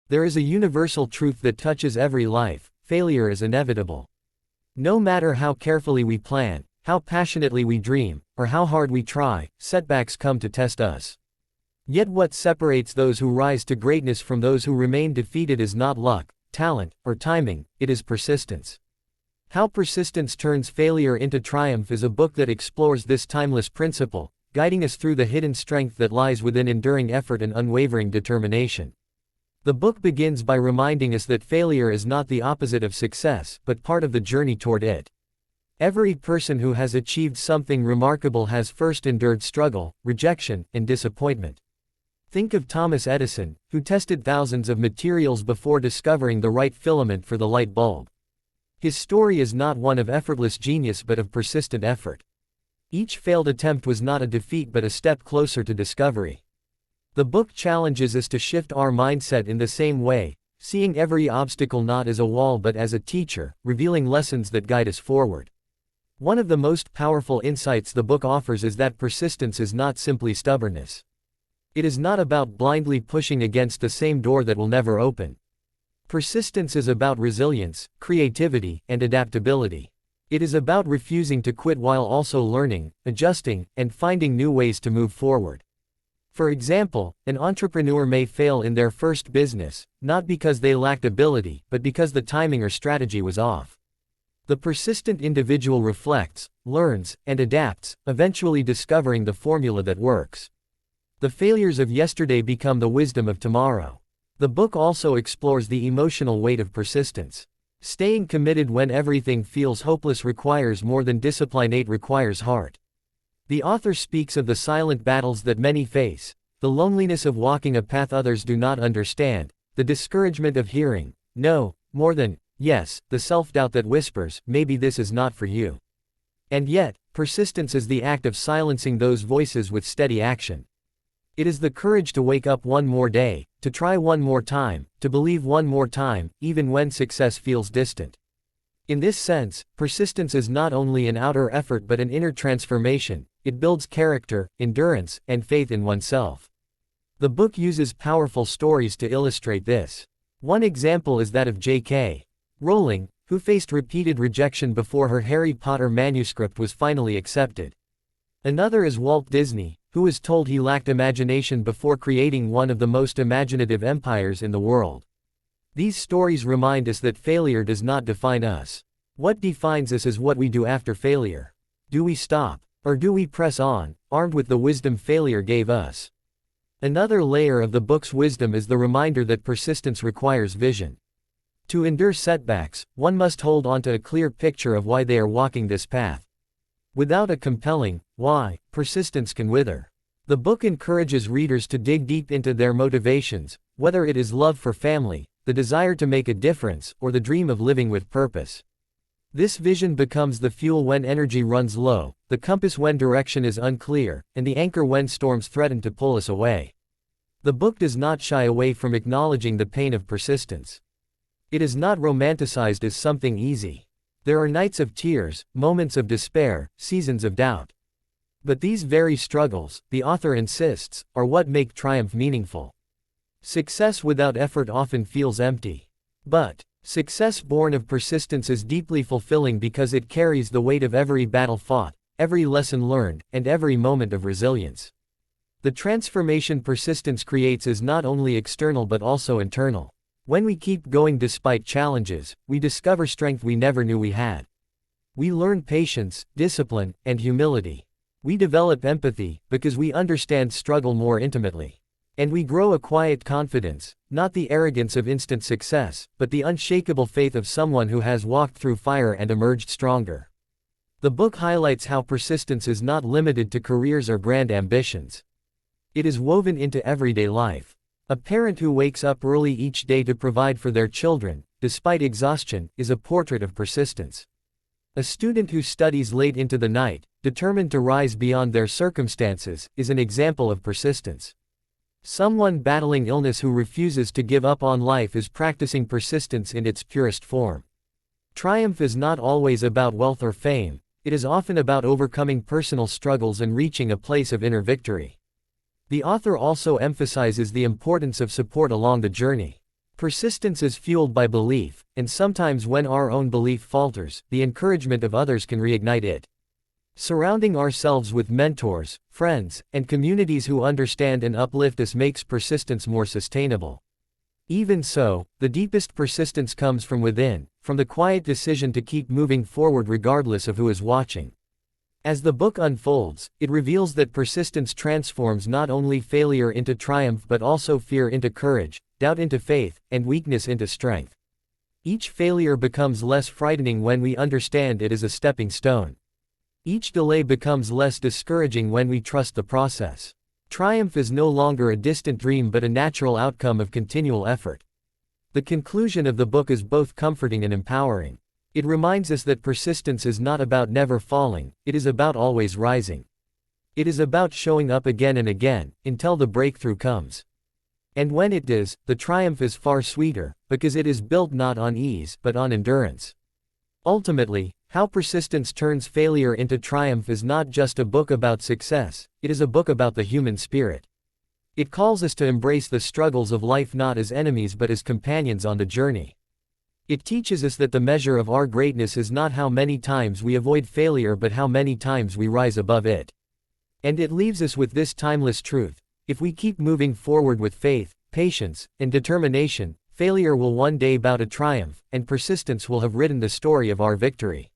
There is a universal truth that touches every life: failure is inevitable. No matter how carefully we plan, how passionately we dream, or how hard we try, setbacks come to test us. Yet what separates those who rise to greatness from those who remain defeated is not luck, talent, or timing, it is persistence. How Persistence Turns Failure into Triumph is a book that explores this timeless principle, guiding us through the hidden strength that lies within enduring effort and unwavering determination. The book begins by reminding us that failure is not the opposite of success, but part of the journey toward it. Every person who has achieved something remarkable has first endured struggle, rejection, and disappointment. Think of Thomas Edison, who tested thousands of materials before discovering the right filament for the light bulb. His story is not one of effortless genius but of persistent effort. Each failed attempt was not a defeat but a step closer to discovery. The book challenges us to shift our mindset in the same way, seeing every obstacle not as a wall but as a teacher, revealing lessons that guide us forward. One of the most powerful insights the book offers is that persistence is not simply stubbornness. It is not about blindly pushing against the same door that will never open. Persistence is about resilience, creativity, and adaptability. It is about refusing to quit while also learning, adjusting, and finding new ways to move forward. For example, an entrepreneur may fail in their first business, not because they lacked ability, but because the timing or strategy was off. The persistent individual reflects, learns, and adapts, eventually discovering the formula that works. The failures of yesterday become the wisdom of tomorrow. The book also explores the emotional weight of persistence. Staying committed when everything feels hopeless requires more than discipline. It requires heart. The author speaks of the silent battles that many face, the loneliness of walking a path others do not understand, the discouragement of hearing no more than yes, the self-doubt that whispers, maybe this is not for you. And yet, persistence is the act of silencing those voices with steady action. It is the courage to wake up one more day, to try one more time, to believe one more time, even when success feels distant. In this sense, persistence is not only an outer effort but an inner transformation. It builds character, endurance, and faith in oneself. The book uses powerful stories to illustrate this. One example is that of J.K. Rowling, who faced repeated rejection before her Harry Potter manuscript was finally accepted. Another is Walt Disney, who was told he lacked imagination before creating one of the most imaginative empires in the world. These stories remind us that failure does not define us. What defines us is what we do after failure. Do we stop? Or do we press on, armed with the wisdom failure gave us? Another layer of the book's wisdom is the reminder that persistence requires vision. To endure setbacks, one must hold on to a clear picture of why they are walking this path. Without a compelling why, persistence can wither. The book encourages readers to dig deep into their motivations, whether it is love for family, the desire to make a difference, or the dream of living with purpose. This vision becomes the fuel when energy runs low, the compass when direction is unclear, and the anchor when storms threaten to pull us away. The book does not shy away from acknowledging the pain of persistence. It is not romanticized as something easy. There are nights of tears, moments of despair, seasons of doubt. But these very struggles, the author insists, are what make triumph meaningful. Success without effort often feels empty. But success born of persistence is deeply fulfilling because it carries the weight of every battle fought, every lesson learned, and every moment of resilience. The transformation persistence creates is not only external but also internal. When we keep going despite challenges, we discover strength we never knew we had. We learn patience, discipline, and humility. We develop empathy, because we understand struggle more intimately. And we grow a quiet confidence, not the arrogance of instant success, but the unshakable faith of someone who has walked through fire and emerged stronger. The book highlights how persistence is not limited to careers or grand ambitions. It is woven into everyday life. A parent who wakes up early each day to provide for their children, despite exhaustion, is a portrait of persistence. A student who studies late into the night, determined to rise beyond their circumstances, is an example of persistence. Someone battling illness who refuses to give up on life is practicing persistence in its purest form. Triumph is not always about wealth or fame, it is often about overcoming personal struggles and reaching a place of inner victory. The author also emphasizes the importance of support along the journey. Persistence is fueled by belief, and sometimes when our own belief falters, the encouragement of others can reignite it. Surrounding ourselves with mentors, friends, and communities who understand and uplift us makes persistence more sustainable. Even so, the deepest persistence comes from within, from the quiet decision to keep moving forward regardless of who is watching. As the book unfolds, it reveals that persistence transforms not only failure into triumph but also fear into courage, doubt into faith, and weakness into strength. Each failure becomes less frightening when we understand it is a stepping stone. Each delay becomes less discouraging when we trust the process. Triumph is no longer a distant dream but a natural outcome of continual effort. The conclusion of the book is both comforting and empowering. It reminds us that persistence is not about never falling, it is about always rising. It is about showing up again and again, until the breakthrough comes. And when it does, the triumph is far sweeter, because it is built not on ease, but on endurance. Ultimately, How Persistence Turns Failure into Triumph is not just a book about success, it is a book about the human spirit. It calls us to embrace the struggles of life not as enemies but as companions on the journey. It teaches us that the measure of our greatness is not how many times we avoid failure but how many times we rise above it. And it leaves us with this timeless truth: if we keep moving forward with faith, patience, and determination, failure will one day bow to triumph, and persistence will have written the story of our victory.